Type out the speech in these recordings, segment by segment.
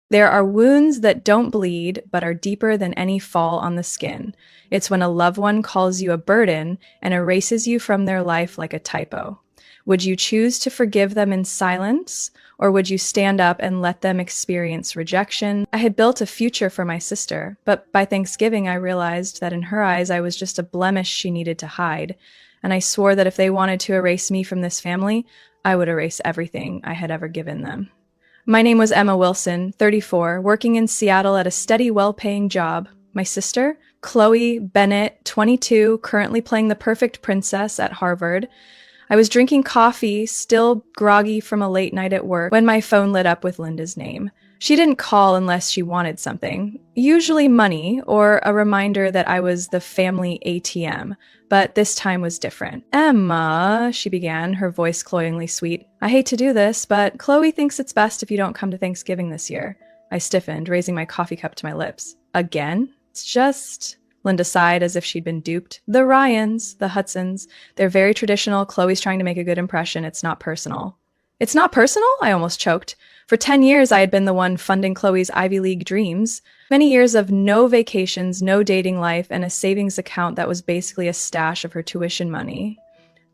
There are wounds that don't bleed, but are deeper than any fall on the skin. It's when a loved one calls you a burden and erases you from their life like a typo. Would you choose to forgive them in silence, or would you stand up and let them experience rejection? I had built a future for my sister, but by Thanksgiving I realized that in her eyes I was just a blemish she needed to hide, and I swore that if they wanted to erase me from this family, I would erase everything I had ever given them. My name was Emma Wilson, 34, working in Seattle at a steady, well-paying job. My sister, Chloe Bennett, 22, currently playing the perfect princess at Harvard. I was drinking coffee, still groggy from a late night at work, when my phone lit up with Linda's name. She didn't call unless she wanted something, usually money or a reminder that I was the family ATM, but this time was different. "Emma," she began, her voice cloyingly sweet. "I hate to do this, but Chloe thinks it's best if you don't come to Thanksgiving this year." I stiffened, raising my coffee cup to my lips. "Again? It's just..." Linda sighed as if she'd been duped. "The Ryans, the Hudsons, they're very traditional. Chloe's trying to make a good impression. It's not personal." "It's not personal?" I almost choked. For 10 years, I had been the one funding Chloe's Ivy League dreams. Many years of no vacations, no dating life, and a savings account that was basically a stash of her tuition money.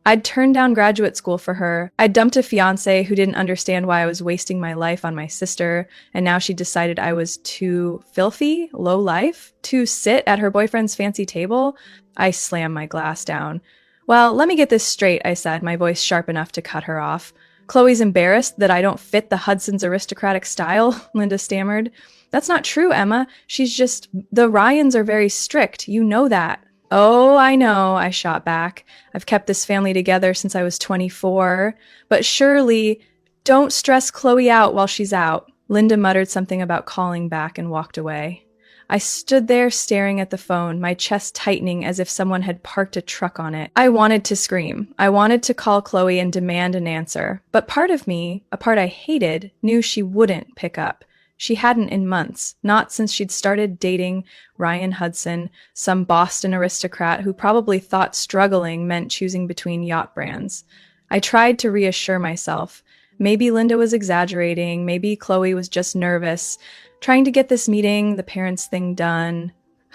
I'd turned down graduate school for her. I'd dumped a fiance who didn't understand why I was wasting my life on my sister, and now she decided I was too filthy, low life, to sit at her boyfriend's fancy table. I slammed my glass down. "Well, let me get this straight," I said, my voice sharp enough to cut her off. "Chloe's embarrassed that I don't fit the Hudson's aristocratic style," Linda stammered. "That's not true, Emma. She's just... The Ryans are very strict. You know that." "Oh, I know," I shot back. "I've kept this family together since I was 24. But surely, don't stress Chloe out while she's out." Linda muttered something about calling back and walked away. I stood there staring at the phone, my chest tightening as if someone had parked a truck on it. I wanted to scream. I wanted to call Chloe and demand an answer. But part of me, a part I hated, knew she wouldn't pick up. She hadn't in months, not since she'd started dating Ryan Hudson, some Boston aristocrat who probably thought struggling meant choosing between yacht brands. I tried to reassure myself. Maybe Linda was exaggerating, maybe Chloe was just nervous, trying to get this meeting, the parents thing done.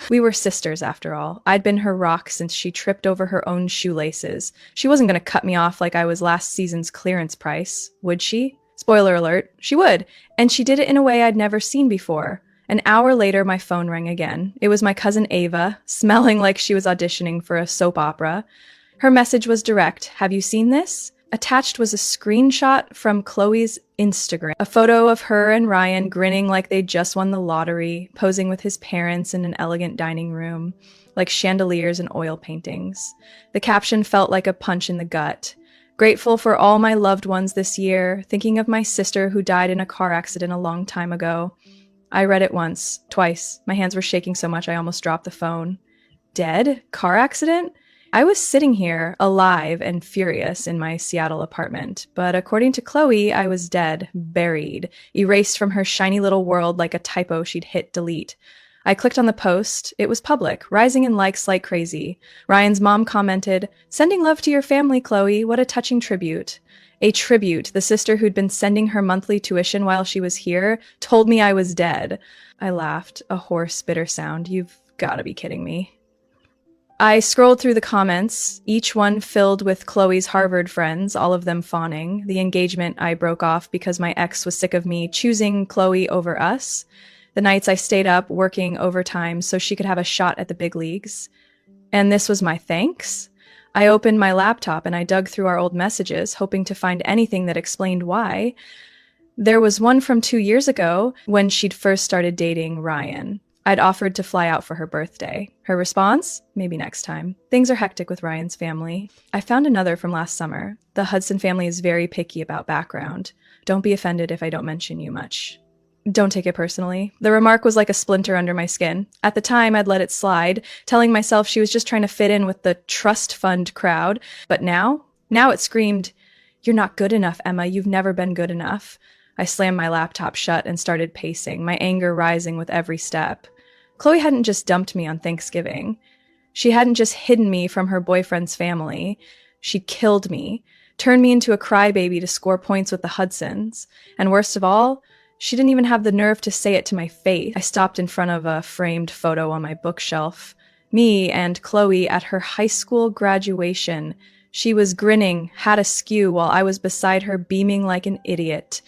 We were sisters, after all. I'd been her rock since she tripped over her own shoelaces. She wasn't going to cut me off like I was last season's clearance price, would she? Spoiler alert, she would, and she did it in a way I'd never seen before. An hour later, my phone rang again. It was my cousin Ava, smelling like she was auditioning for a soap opera. Her message was direct. "Have you seen this?" Attached was a screenshot from Chloe's Instagram, a photo of her and Ryan grinning like they'd just won the lottery, posing with his parents in an elegant dining room, like chandeliers and oil paintings. The caption felt like a punch in the gut. "Grateful for all my loved ones this year, thinking of my sister who died in a car accident a long time ago." I read it once, twice. My hands were shaking so much I almost dropped the phone. Dead? Car accident? I was sitting here, alive and furious, in my Seattle apartment, but according to Chloe, I was dead, buried, erased from her shiny little world like a typo she'd hit delete. I clicked on the post. It was public, rising in likes like crazy. Ryan's mom commented, "Sending love to your family, Chloe. What a touching tribute." A tribute. The sister who'd been sending her monthly tuition while she was here told me I was dead. I laughed, a hoarse, bitter sound. "You've got to be kidding me." I scrolled through the comments, each one filled with Chloe's Harvard friends, all of them fawning. The engagement I broke off because my ex was sick of me choosing Chloe over us. The nights I stayed up working overtime so she could have a shot at the big leagues. And this was my thanks? I opened my laptop and I dug through our old messages, hoping to find anything that explained why. There was one from 2 years ago when she'd first started dating Ryan. I'd offered to fly out for her birthday. Her response? Maybe next time. Things are hectic with Ryan's family. I found another from last summer. The Hudson family is very picky about background. Don't be offended if I don't mention you much. Don't take it personally. The remark was like a splinter under my skin. At the time, I'd let it slide, telling myself she was just trying to fit in with the trust fund crowd. But now it screamed, "You're not good enough, Emma. You've never been good enough." I slammed my laptop shut and started pacing, my anger rising with every step. Chloe hadn't just dumped me on Thanksgiving. She hadn't just hidden me from her boyfriend's family. She'd killed me, turned me into a crybaby to score points with the Hudsons. And worst of all, She didn't even have the nerve to say it to my face. I stopped in front of a framed photo on my bookshelf. Me and Chloe at her high school graduation. She was grinning, hat askew, while I was beside her beaming like an idiot.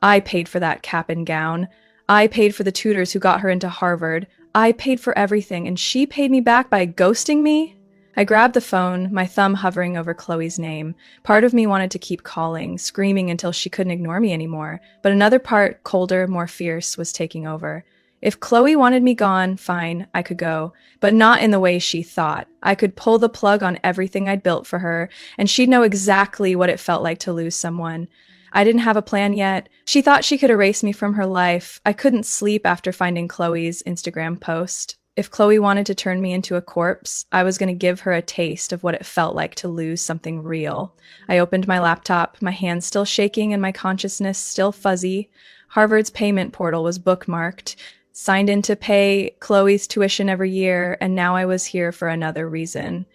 I paid for that cap and gown. I paid for the tutors who got her into Harvard. I paid for everything, and she paid me back by ghosting me? I grabbed the phone, my thumb hovering over Chloe's name. Part of me wanted to keep calling, screaming until she couldn't ignore me anymore, but another part, colder, more fierce, was taking over. If Chloe wanted me gone, fine, I could go, but not in the way she thought. I could pull the plug on everything I'd built for her, and she'd know exactly what it felt like to lose someone. I didn't have a plan yet. She thought she could erase me from her life. I couldn't sleep after finding Chloe's Instagram post. If Chloe wanted to turn me into a corpse, I was going to give her a taste of what it felt like to lose something real. I opened my laptop, my hands still shaking and my consciousness still fuzzy. Harvard's payment portal was bookmarked, signed in to pay Chloe's tuition every year, and now I was here for another reason.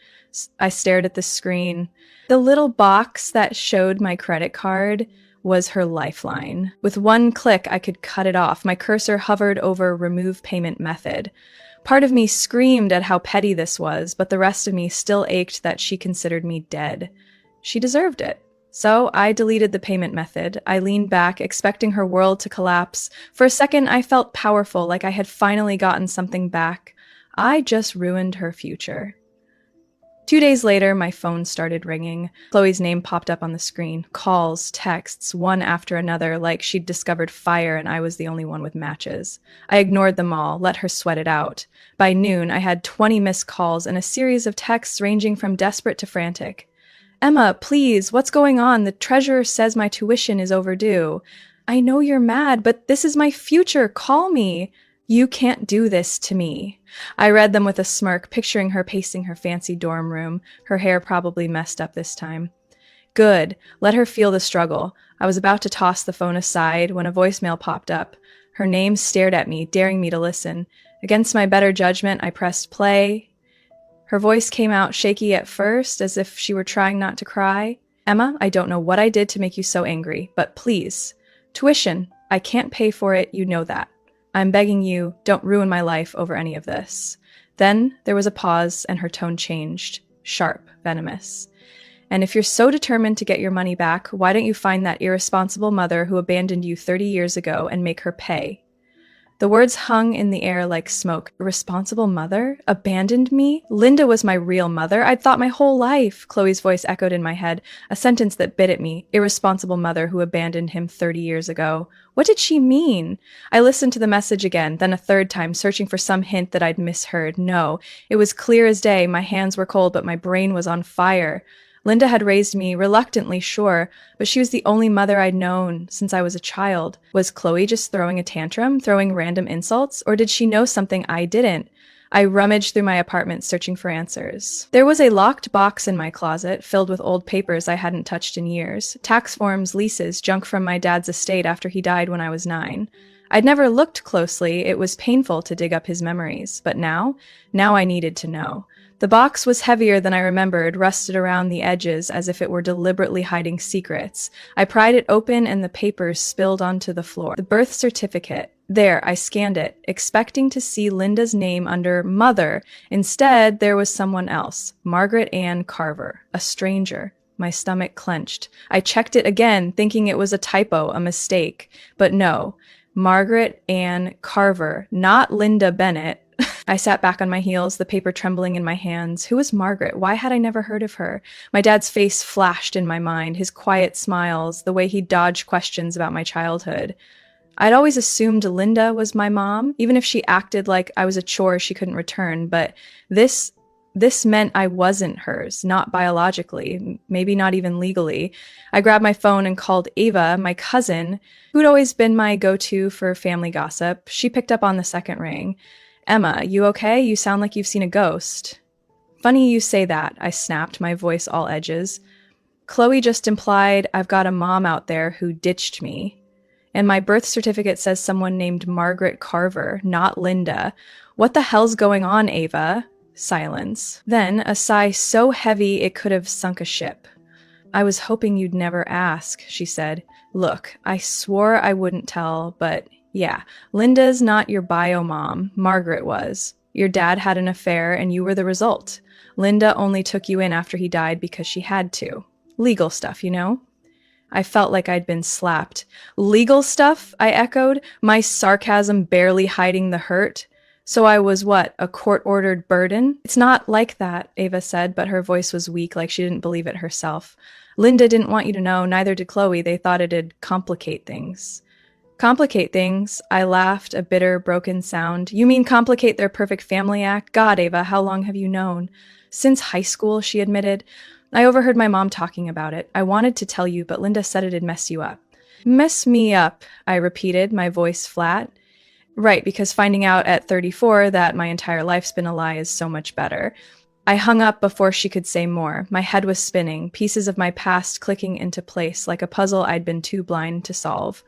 I stared at the screen. The little box that showed my credit card was her lifeline. With one click, I could cut it off. My cursor hovered over remove payment method. Part of me screamed at how petty this was, but the rest of me still ached that she considered me dead. She deserved it. So I deleted the payment method. I leaned back, expecting her world to collapse. For a second, I felt powerful, like I had finally gotten something back. I just ruined her future. 2 days later, my phone started ringing. Chloe's name popped up on the screen. Calls, texts, one after another, like she'd discovered fire and I was the only one with matches. I ignored them all, let her sweat it out. By noon, I had 20 missed calls and a series of texts ranging from desperate to frantic. Emma, please, what's going on? The treasurer says my tuition is overdue. I know you're mad, but this is my future. Call me. You can't do this to me. I read them with a smirk, picturing her pacing her fancy dorm room, her hair probably messed up this time. Good. Let her feel the struggle. I was about to toss the phone aside when a voicemail popped up. Her name stared at me, daring me to listen. Against my better judgment, I pressed play. Her voice came out shaky at first, as if she were trying not to cry. Emma, I don't know what I did to make you so angry, but please. Tuition. I can't pay for it, you know that. I'm begging you, don't ruin my life over any of this. Then there was a pause and her tone changed. Sharp, venomous. And if you're so determined to get your money back, why don't you find that irresponsible mother who abandoned you 30 years ago and make her pay? The words hung in the air like smoke. Irresponsible mother? Abandoned me? Linda was my real mother. I'd thought my whole life. Chloe's voice echoed in my head, a sentence that bit at me. Irresponsible mother who abandoned him 30 years ago. What did she mean? I listened to the message again, then a third time, searching for some hint that I'd misheard. No, it was clear as day. My hands were cold, but my brain was on fire. Linda had raised me, reluctantly, sure, but she was the only mother I'd known since I was a child. Was Chloe just throwing a tantrum, throwing random insults, or did she know something I didn't? I rummaged through my apartment, searching for answers. There was a locked box in my closet, filled with old papers I hadn't touched in years. Tax forms, leases, junk from my dad's estate after he died when I was 9. I'd never looked closely. It was painful to dig up his memories. But now I needed to know. The box was heavier than I remembered, rusted around the edges as if it were deliberately hiding secrets. I pried it open and the papers spilled onto the floor. The birth certificate. There, I scanned it, expecting to see Linda's name under Mother. Instead, there was someone else. Margaret Ann Carver. A stranger. My stomach clenched. I checked it again, thinking it was a typo, a mistake. But no. Margaret Ann Carver, not Linda Bennett. I sat back on my heels, the paper trembling in my hands. Who was Margaret? Why had I never heard of her? My dad's face flashed in my mind, his quiet smiles, the way he dodged questions about my childhood. I'd always assumed Linda was my mom, even if she acted like I was a chore she couldn't return, but this meant I wasn't hers, not biologically, maybe not even legally. I grabbed my phone and called Ava, my cousin, who'd always been my go-to for family gossip. She picked up on the second ring. Emma, you okay? You sound like you've seen a ghost. Funny you say that, I snapped, my voice all edges. Chloe just implied I've got a mom out there who ditched me. And my birth certificate says someone named Margaret Carver, not Linda. What the hell's going on, Ava? Silence. Then a sigh so heavy it could have sunk a ship. I was hoping you'd never ask, she said. Look, I swore I wouldn't tell, but yeah, Linda's not your bio mom. Margaret was. Your dad had an affair and you were the result. Linda only took you in after he died because she had to. Legal stuff, you know? I felt like I'd been slapped. Legal stuff? I echoed, my sarcasm barely hiding the hurt. So I was what, a court-ordered burden? It's not like that, Ava said, but her voice was weak, like she didn't believe it herself. Linda didn't want you to know, neither did Chloe. They thought it'd complicate things. Complicate things? I laughed, a bitter, broken sound. You mean complicate their perfect family act? God, Ava, how long have you known? Since high school, she admitted. I overheard my mom talking about it. I wanted to tell you, but Linda said it'd mess you up. Mess me up, I repeated, my voice flat. Right, because finding out at 34 that my entire life's been a lie is so much better. I hung up before she could say more. My head was spinning, pieces of my past clicking into place like a puzzle I'd been too blind to solve.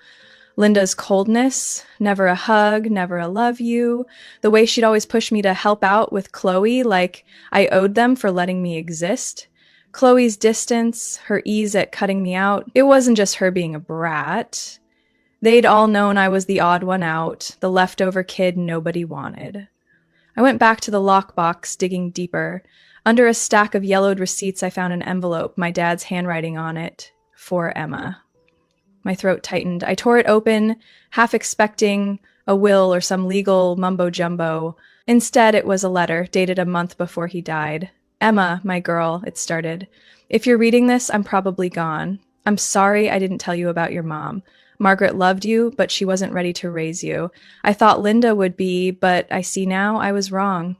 Linda's coldness, never a hug, never a love you, the way she'd always push me to help out with Chloe like I owed them for letting me exist. Chloe's distance, her ease at cutting me out, it wasn't just her being a brat. They'd all known I was the odd one out, the leftover kid nobody wanted. I went back to the lockbox, digging deeper. Under a stack of yellowed receipts, I found an envelope, my dad's handwriting on it, for Emma. My throat tightened. I tore it open, half expecting a will or some legal mumbo-jumbo. Instead, it was a letter, dated a month before he died. Emma, my girl, it started. If you're reading this, I'm probably gone. I'm sorry I didn't tell you about your mom. Margaret loved you, but she wasn't ready to raise you. I thought Linda would be, but I see now I was wrong.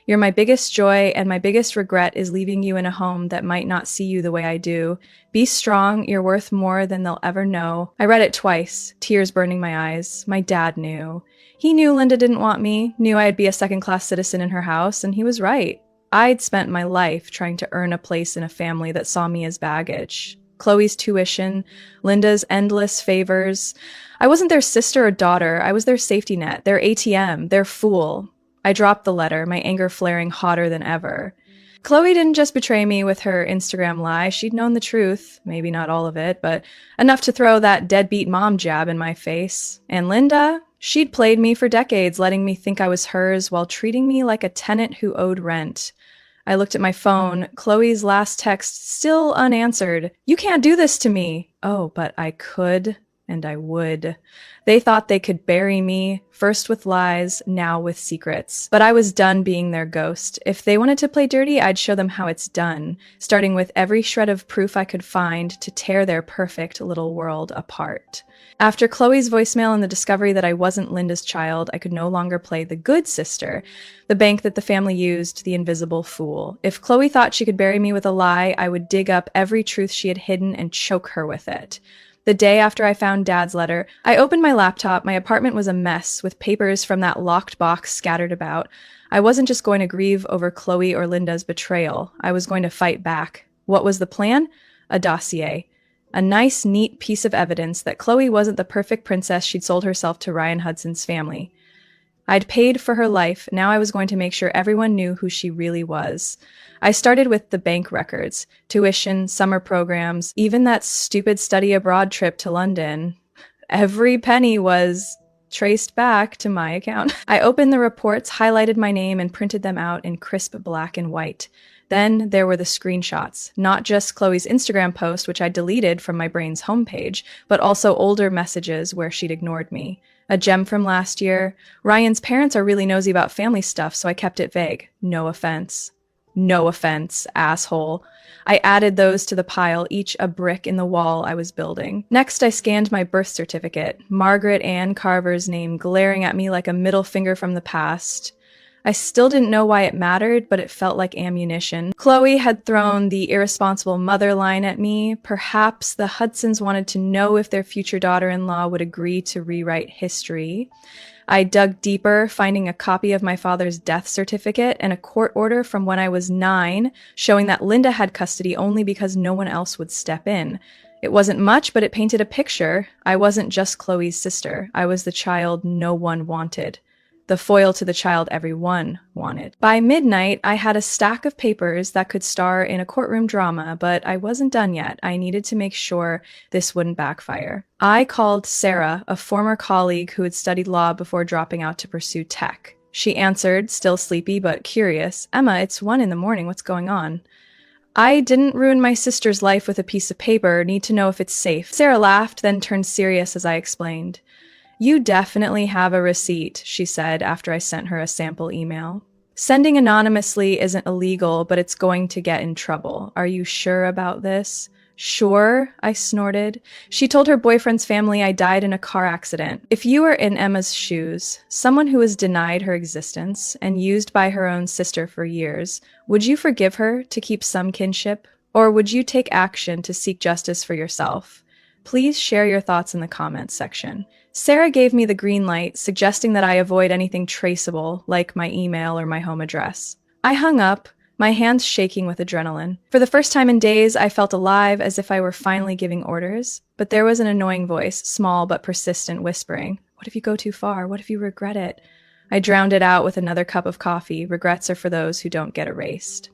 You're my biggest joy, and my biggest regret is leaving you in a home that might not see you the way I do. Be strong, you're worth more than they'll ever know. I read it twice, tears burning my eyes. My dad knew. He knew Linda didn't want me, knew I'd be a second-class citizen in her house, and he was right. I'd spent my life trying to earn a place in a family that saw me as baggage. Chloe's tuition, Linda's endless favors. I wasn't their sister or daughter. I was their safety net, their ATM, their fool. I dropped the letter, my anger flaring hotter than ever. Chloe didn't just betray me with her Instagram lie. She'd known the truth, maybe not all of it, but enough to throw that deadbeat mom jab in my face. And Linda? She'd played me for decades, letting me think I was hers while treating me like a tenant who owed rent. I looked at my phone. Chloe's last text still unanswered. You can't do this to me. Oh, but I could, and I would. They thought they could bury me, first with lies, now with secrets. But I was done being their ghost. If they wanted to play dirty, I'd show them how it's done, starting with every shred of proof I could find to tear their perfect little world apart. After Chloe's voicemail and the discovery that I wasn't Linda's child, I could no longer play the good sister, the bank that the family used, the invisible fool. If Chloe thought she could bury me with a lie, I would dig up every truth she had hidden and choke her with it. The day after I found Dad's letter, I opened my laptop. My apartment was a mess, with papers from that locked box scattered about. I wasn't just going to grieve over Chloe or Linda's betrayal. I was going to fight back. What was the plan? A dossier. A nice, neat piece of evidence that Chloe wasn't the perfect princess she'd sold herself to Ryan Hudson's family. I'd paid for her life. Now I was going to make sure everyone knew who she really was. I started with the bank records, tuition, summer programs, even that stupid study abroad trip to London. Every penny was traced back to my account. I opened the reports, highlighted my name, and printed them out in crisp black and white. Then there were the screenshots, not just Chloe's Instagram post, which I deleted from my brain's homepage, but also older messages where she'd ignored me. A gem from last year. Ryan's parents are really nosy about family stuff, so I kept it vague. No offense. No offense, asshole. I added those to the pile, each a brick in the wall I was building. Next, I scanned my birth certificate, Margaret Ann Carver's name glaring at me like a middle finger from the past. I still didn't know why it mattered, but it felt like ammunition. Chloe had thrown the irresponsible mother line at me. Perhaps the Hudsons wanted to know if their future daughter-in-law would agree to rewrite history. I dug deeper, finding a copy of my father's death certificate and a court order from when I was 9, showing that Linda had custody only because no one else would step in. It wasn't much, but it painted a picture. I wasn't just Chloe's sister. I was the child no one wanted. the foil to the child everyone wanted. By midnight, I had a stack of papers that could star in a courtroom drama, but I wasn't done yet. I needed to make sure this wouldn't backfire. I called Sarah, a former colleague who had studied law before dropping out to pursue tech. She answered, still sleepy but curious. "Emma, it's 1 a.m. What's going on?" "I didn't ruin my sister's life with a piece of paper. Need to know if it's safe." Sarah laughed, then turned serious as I explained. "You definitely have a receipt," she said after I sent her a sample email. "Sending anonymously isn't illegal, but it's going to get in trouble. Are you sure about this?" "Sure," I snorted. "She told her boyfriend's family I died in a car accident. If you were in Emma's shoes, someone who was denied her existence and used by her own sister for years, would you forgive her to keep some kinship? Or would you take action to seek justice for yourself? Please share your thoughts in the comments section." Sarah gave me the green light, suggesting that I avoid anything traceable, like my email or my home address. I hung up, my hands shaking with adrenaline. For the first time in days, I felt alive, as if I were finally giving orders. But there was an annoying voice, small but persistent, whispering, "What if you go too far? What if you regret it?" I drowned it out with another cup of coffee. Regrets are for those who don't get erased.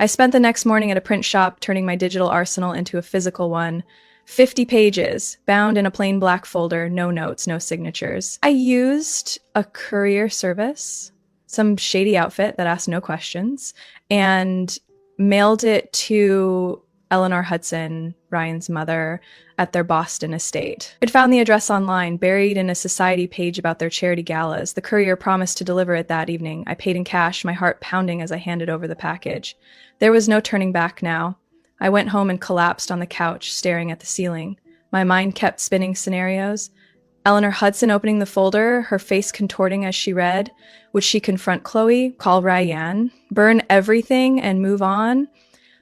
I spent the next morning at a print shop, turning my digital arsenal into a physical one. 50 pages, bound in a plain black folder, no notes, no signatures. I used a courier service, some shady outfit that asked no questions, and mailed it to Eleanor Hudson, Ryan's mother, at their Boston estate. I'd found the address online, buried in a society page about their charity galas. The courier promised to deliver it that evening. I paid in cash, my heart pounding as I handed over the package. There was no turning back now. I went home and collapsed on the couch, staring at the ceiling. My mind kept spinning scenarios. Eleanor Hudson opening the folder, her face contorting as she read. Would she confront Chloe, call Ryan, burn everything, and move on?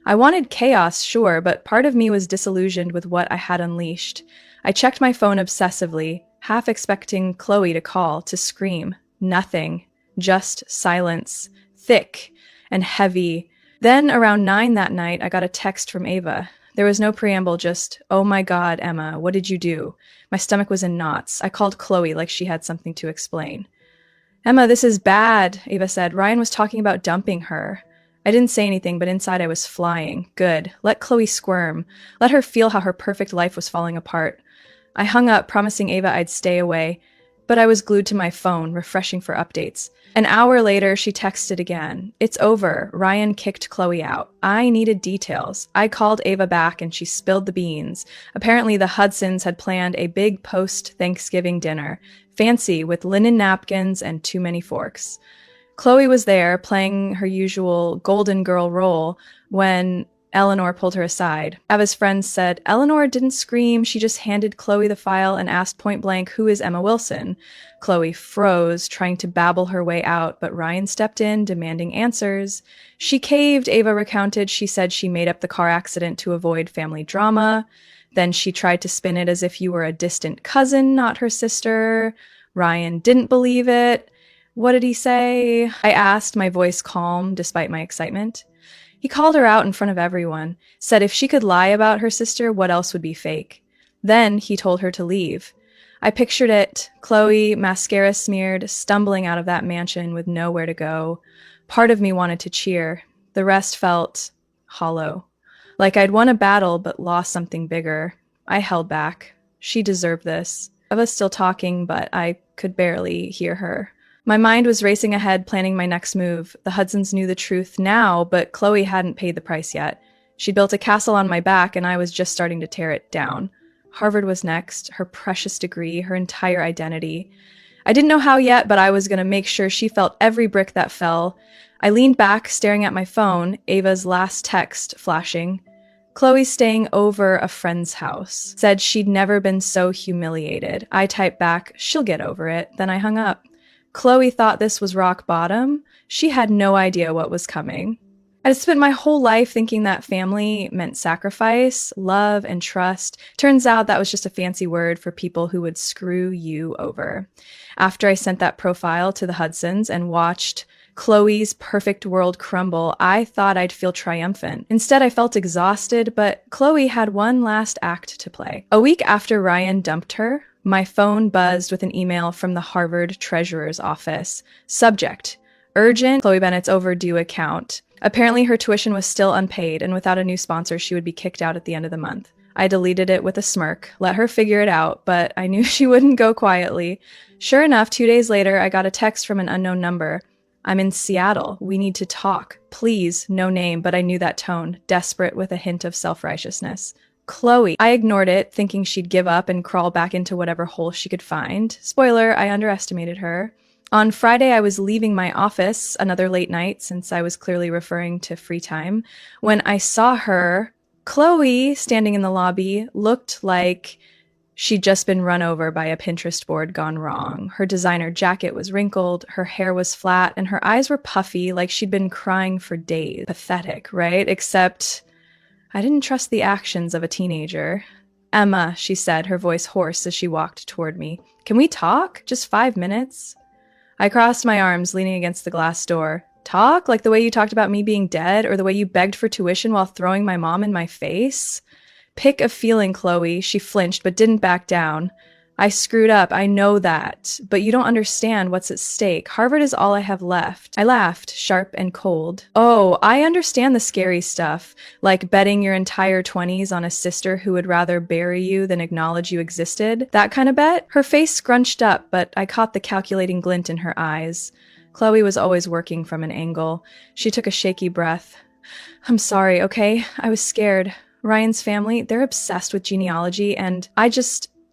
I wanted chaos, sure, but part of me was disillusioned with what I had unleashed. I checked my phone obsessively, half expecting Chloe to call, to scream. Nothing. Just silence. Thick and heavy. Then, around 9 that night, I got a text from Ava. There was no preamble, just, "Oh my God, Emma, what did you do?" My stomach was in knots. I called Chloe like she had something to explain. "Emma, this is bad," Ava said. "Ryan was talking about dumping her." I didn't say anything, but inside I was flying. Good. Let Chloe squirm. Let her feel how her perfect life was falling apart. I hung up, promising Ava I'd stay away, but I was glued to my phone, refreshing for updates. An hour later, she texted again. "It's over. Ryan kicked Chloe out." I needed details. I called Ava back and she spilled the beans. Apparently, the Hudsons had planned a big post-Thanksgiving dinner. Fancy, with linen napkins and too many forks. Chloe was there, playing her usual golden girl role, when Eleanor pulled her aside. Ava's friends said, "Eleanor didn't scream, she just handed Chloe the file and asked point blank, 'Who is Emma Wilson?'" Chloe froze, trying to babble her way out, but Ryan stepped in, demanding answers. "She caved," Ava recounted. "She said she made up the car accident to avoid family drama. Then she tried to spin it as if you were a distant cousin, not her sister. Ryan didn't believe it." "What did he say?" I asked, my voice calm despite my excitement. "He called her out in front of everyone, said if she could lie about her sister, what else would be fake? Then he told her to leave." I pictured it, Chloe, mascara smeared, stumbling out of that mansion with nowhere to go. Part of me wanted to cheer. The rest felt hollow. Like I'd won a battle but lost something bigger. I held back. She deserved this. I was still talking, but I could barely hear her. My mind was racing ahead, planning my next move. The Hudsons knew the truth now, but Chloe hadn't paid the price yet. She'd built a castle on my back, and I was just starting to tear it down. Harvard was next, her precious degree, her entire identity. I didn't know how yet, but I was going to make sure she felt every brick that fell. I leaned back, staring at my phone, Ava's last text flashing. "Chloe's staying over a friend's house. Said she'd never been so humiliated." I typed back, "She'll get over it." Then I hung up. Chloe thought this was rock bottom. She had no idea what was coming. I'd spent my whole life thinking that family meant sacrifice, love, and trust. Turns out that was just a fancy word for people who would screw you over. After I sent that profile to the Hudsons and watched Chloe's perfect world crumble, I thought I'd feel triumphant. Instead, I felt exhausted, but Chloe had one last act to play. A week after Ryan dumped her, My phone buzzed with an email from the Harvard Treasurer's Office. Subject: urgent Chloe Bennett's overdue account. Apparently her tuition was still unpaid, and without a new sponsor, she would be kicked out at the end of the month. I deleted it with a smirk, let her figure it out, but I knew she wouldn't go quietly. Sure enough, 2 days later, I got a text from an unknown number. I'm in Seattle. We need to talk. Please, no name, but I knew that tone, desperate with a hint of self-righteousness. Chloe. I ignored it, thinking she'd give up and crawl back into whatever hole she could find. Spoiler, I underestimated her. On Friday, I was leaving my office, another late night, since I was clearly referring to free time, when I saw her. Chloe, standing in the lobby, looked like she'd just been run over by a Pinterest board gone wrong. Her designer jacket was wrinkled, her hair was flat, and her eyes were puffy, like she'd been crying for days. Pathetic, right? Except I didn't trust the actions of a teenager. Emma, she said, her voice hoarse as she walked toward me. Can we talk? Just 5 minutes? I crossed my arms, leaning against the glass door. Talk? Like the way you talked about me being dead, or the way you begged for tuition while throwing my mom in my face? Pick a feeling, Chloe. She flinched, but didn't back down. I screwed up, I know that, but you don't understand what's at stake. Harvard is all I have left. I laughed, sharp and cold. Oh, I understand the scary stuff, like betting your entire 20s on a sister who would rather bury you than acknowledge you existed. That kind of bet? Her face scrunched up, but I caught the calculating glint in her eyes. Chloe was always working from an angle. She took a shaky breath. I'm sorry, okay? I was scared. Ryan's family, they're obsessed with genealogy, and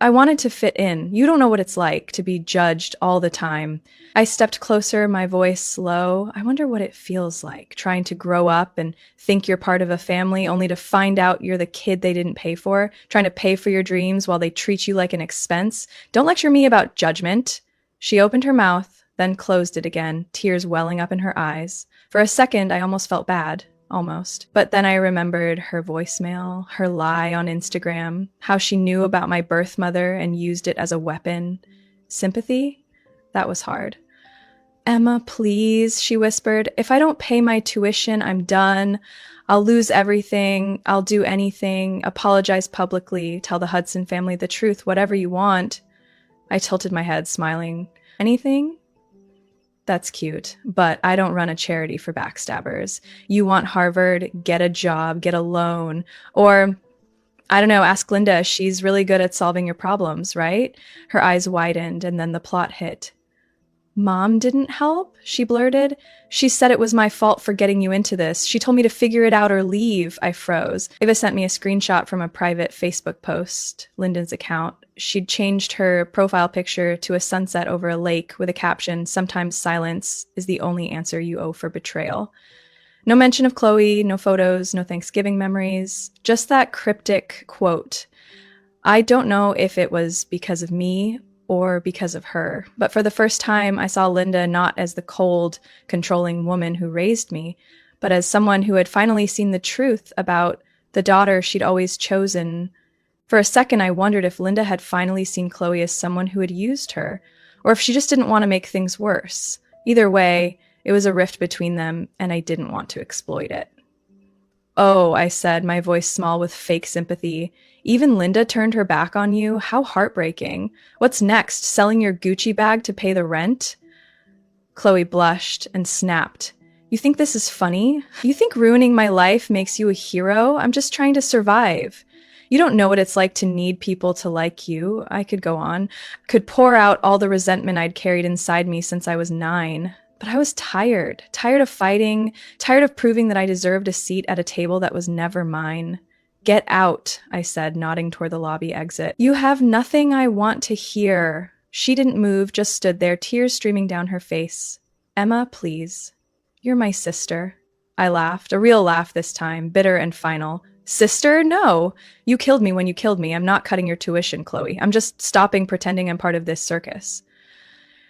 I wanted to fit in. You don't know what it's like to be judged all the time. I stepped closer, my voice low. I wonder what it feels like, trying to grow up and think you're part of a family, only to find out you're the kid they didn't pay for, trying to pay for your dreams while they treat you like an expense. Don't lecture me about judgment. She opened her mouth, then closed it again, tears welling up in her eyes. For a second, I almost felt bad. Almost. But then I remembered her voicemail, her lie on Instagram, how she knew about my birth mother and used it as a weapon. Sympathy? That was hard. Emma, please, she whispered. If I don't pay my tuition, I'm done. I'll lose everything. I'll do anything. Apologize publicly. Tell the Hudson family the truth, whatever you want. I tilted my head, smiling. Anything? That's cute, but I don't run a charity for backstabbers. You want Harvard, get a job, get a loan, or, I don't know, ask Linda. She's really good at solving your problems, right? Her eyes widened, and then the plot hit. Mom didn't help? She blurted. She said it was my fault for getting you into this. She told me to figure it out or leave. I froze. Ava sent me a screenshot from a private Facebook post, Lyndon's account. She'd changed her profile picture to a sunset over a lake with a caption, "Sometimes silence is the only answer you owe for betrayal." No mention of Chloe, no photos, no Thanksgiving memories, just that cryptic quote. I don't know if it was because of me or because of her, but for the first time, I saw Linda not as the cold, controlling woman who raised me, but as someone who had finally seen the truth about the daughter she'd always chosen. For a second, I wondered if Linda had finally seen Chloe as someone who had used her, or if she just didn't want to make things worse. Either way, it was a rift between them, and I didn't want to exploit it. Oh, I said, my voice small with fake sympathy. Even Linda turned her back on you? How heartbreaking. What's next? Selling your Gucci bag to pay the rent? Chloe blushed and snapped. You think this is funny? You think ruining my life makes you a hero? I'm just trying to survive. You don't know what it's like to need people to like you. I could go on. Could pour out all the resentment I'd carried inside me since I was 9. But I was tired of fighting, tired of proving that I deserved a seat at a table that was never mine. Get out, I said, nodding toward the lobby exit. You have nothing I want to hear. She didn't move, just stood there, tears streaming down her face. Emma, please. You're my sister. I laughed, a real laugh this time, bitter and final. Sister? No. You killed me when you killed me. I'm not cutting your tuition, Chloe. I'm just stopping pretending I'm part of this circus.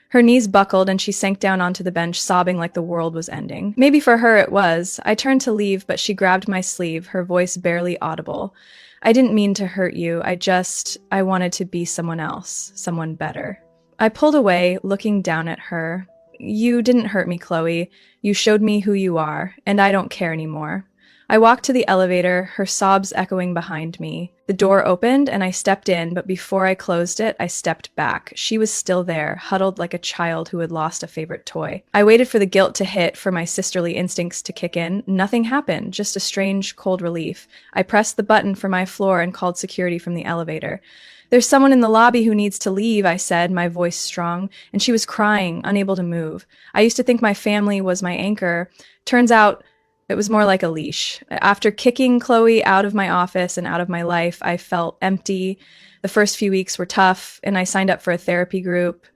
Her knees buckled and she sank down onto the bench, sobbing like the world was ending. Maybe for her it was. I turned to leave, but she grabbed my sleeve, her voice barely audible. I didn't mean to hurt you. I wanted to be someone else, someone better. I pulled away, looking down at her. You didn't hurt me, Chloe. You showed me who you are, and I don't care anymore. I walked to the elevator, her sobs echoing behind me. The door opened and I stepped in, but before I closed it, I stepped back. She was still there, huddled like a child who had lost a favorite toy. I waited for the guilt to hit, for my sisterly instincts to kick in. Nothing happened, just a strange, cold relief. I pressed the button for my floor and called security from the elevator. "There's someone in the lobby who needs to leave," I said, my voice strong, and she was crying, unable to move. I used to think my family was my anchor. Turns out, it was more like a leash. After kicking Chloe out of my office and out of my life, I felt empty. The first few weeks were tough, and I signed up for a therapy group.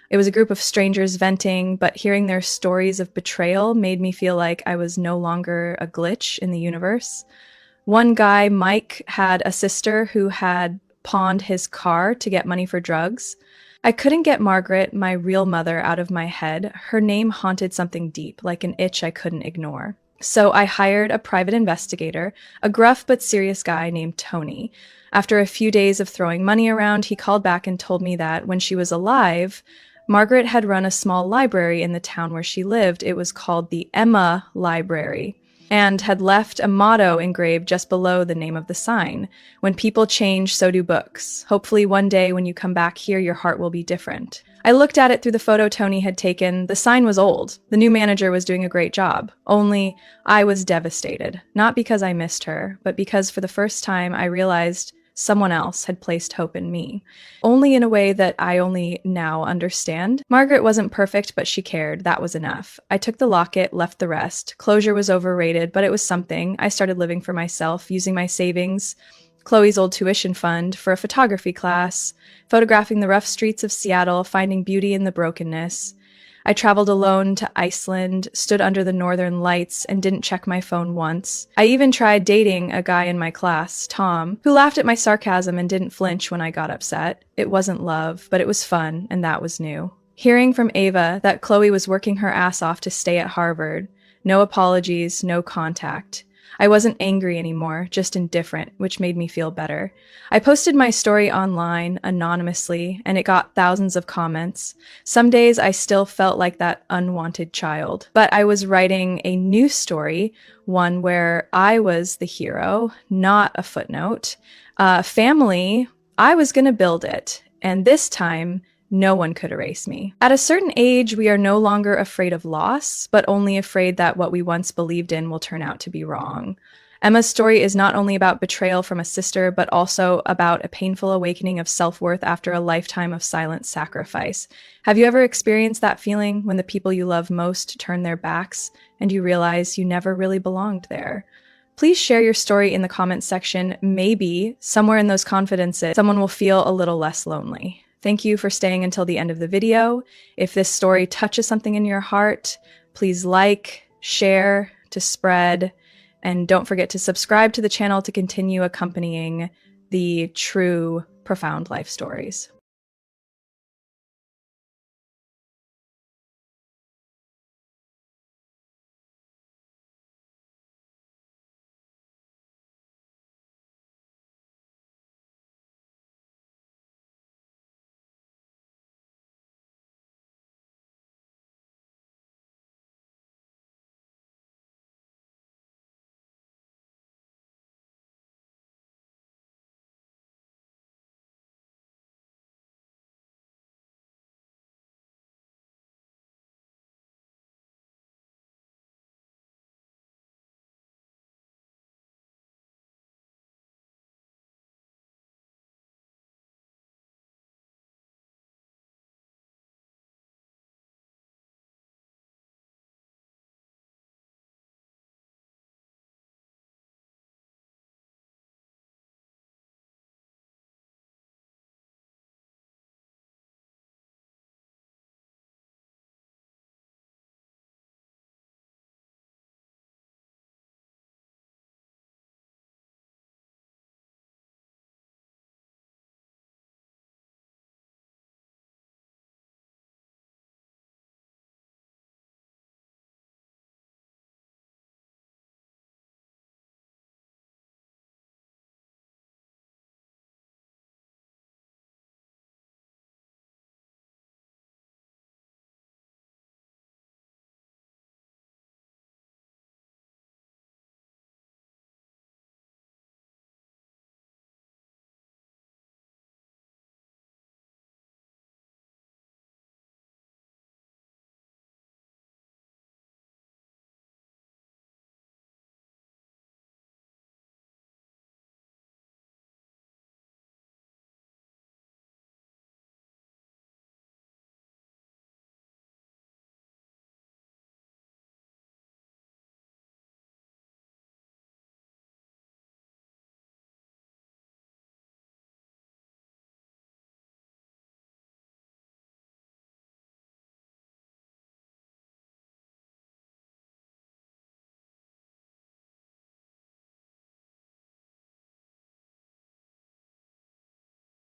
It was a group of strangers venting, but hearing their stories of betrayal made me feel like I was no longer a glitch in the universe. One guy, Mike, had a sister who had pawned his car to get money for drugs. I couldn't get Margaret, my real mother, out of my head. Her name haunted something deep, like an itch I couldn't ignore. So I hired a private investigator, a gruff but serious guy named Tony. After a few days of throwing money around, he called back and told me that when she was alive, Margaret had run a small library in the town where she lived. It was called the Emma Library, and had left a motto engraved just below the name of the sign: "When people change, so do books. Hopefully one day when you come back here, your heart will be different." I looked at it through the photo Tony had taken. The sign was old. The new manager was doing a great job. Only I was devastated, not because I missed her, but because for the first time I realized someone else had placed hope in me. Only in a way that I only now understand. Margaret wasn't perfect, but she cared. That was enough. I took the locket, left the rest. Closure was overrated, but it was something. I started living for myself, using my savings, Chloe's old tuition fund, for a photography class, photographing the rough streets of Seattle, finding beauty in the brokenness. I traveled alone to Iceland, stood under the northern lights, and didn't check my phone once. I even tried dating a guy in my class, Tom, who laughed at my sarcasm and didn't flinch when I got upset. It wasn't love, but it was fun, and that was new. Hearing from Ava that Chloe was working her ass off to stay at Harvard. No apologies, no contact. I wasn't angry anymore, just indifferent, which made me feel better. I posted my story online anonymously, and it got thousands of comments. Some days I still felt like that unwanted child, but I was writing a new story, one where I was the hero, not a footnote. Family, I was gonna build it, and this time, no one could erase me. At a certain age, we are no longer afraid of loss, but only afraid that what we once believed in will turn out to be wrong. Emma's story is not only about betrayal from a sister, but also about a painful awakening of self-worth after a lifetime of silent sacrifice. Have you ever experienced that feeling when the people you love most turn their backs and you realize you never really belonged there? Please share your story in the comments section. Maybe somewhere in those confidences, someone will feel a little less lonely. Thank you for staying until the end of the video. If this story touches something in your heart, please like, share to spread, and don't forget to subscribe to the channel to continue accompanying the true, profound life stories.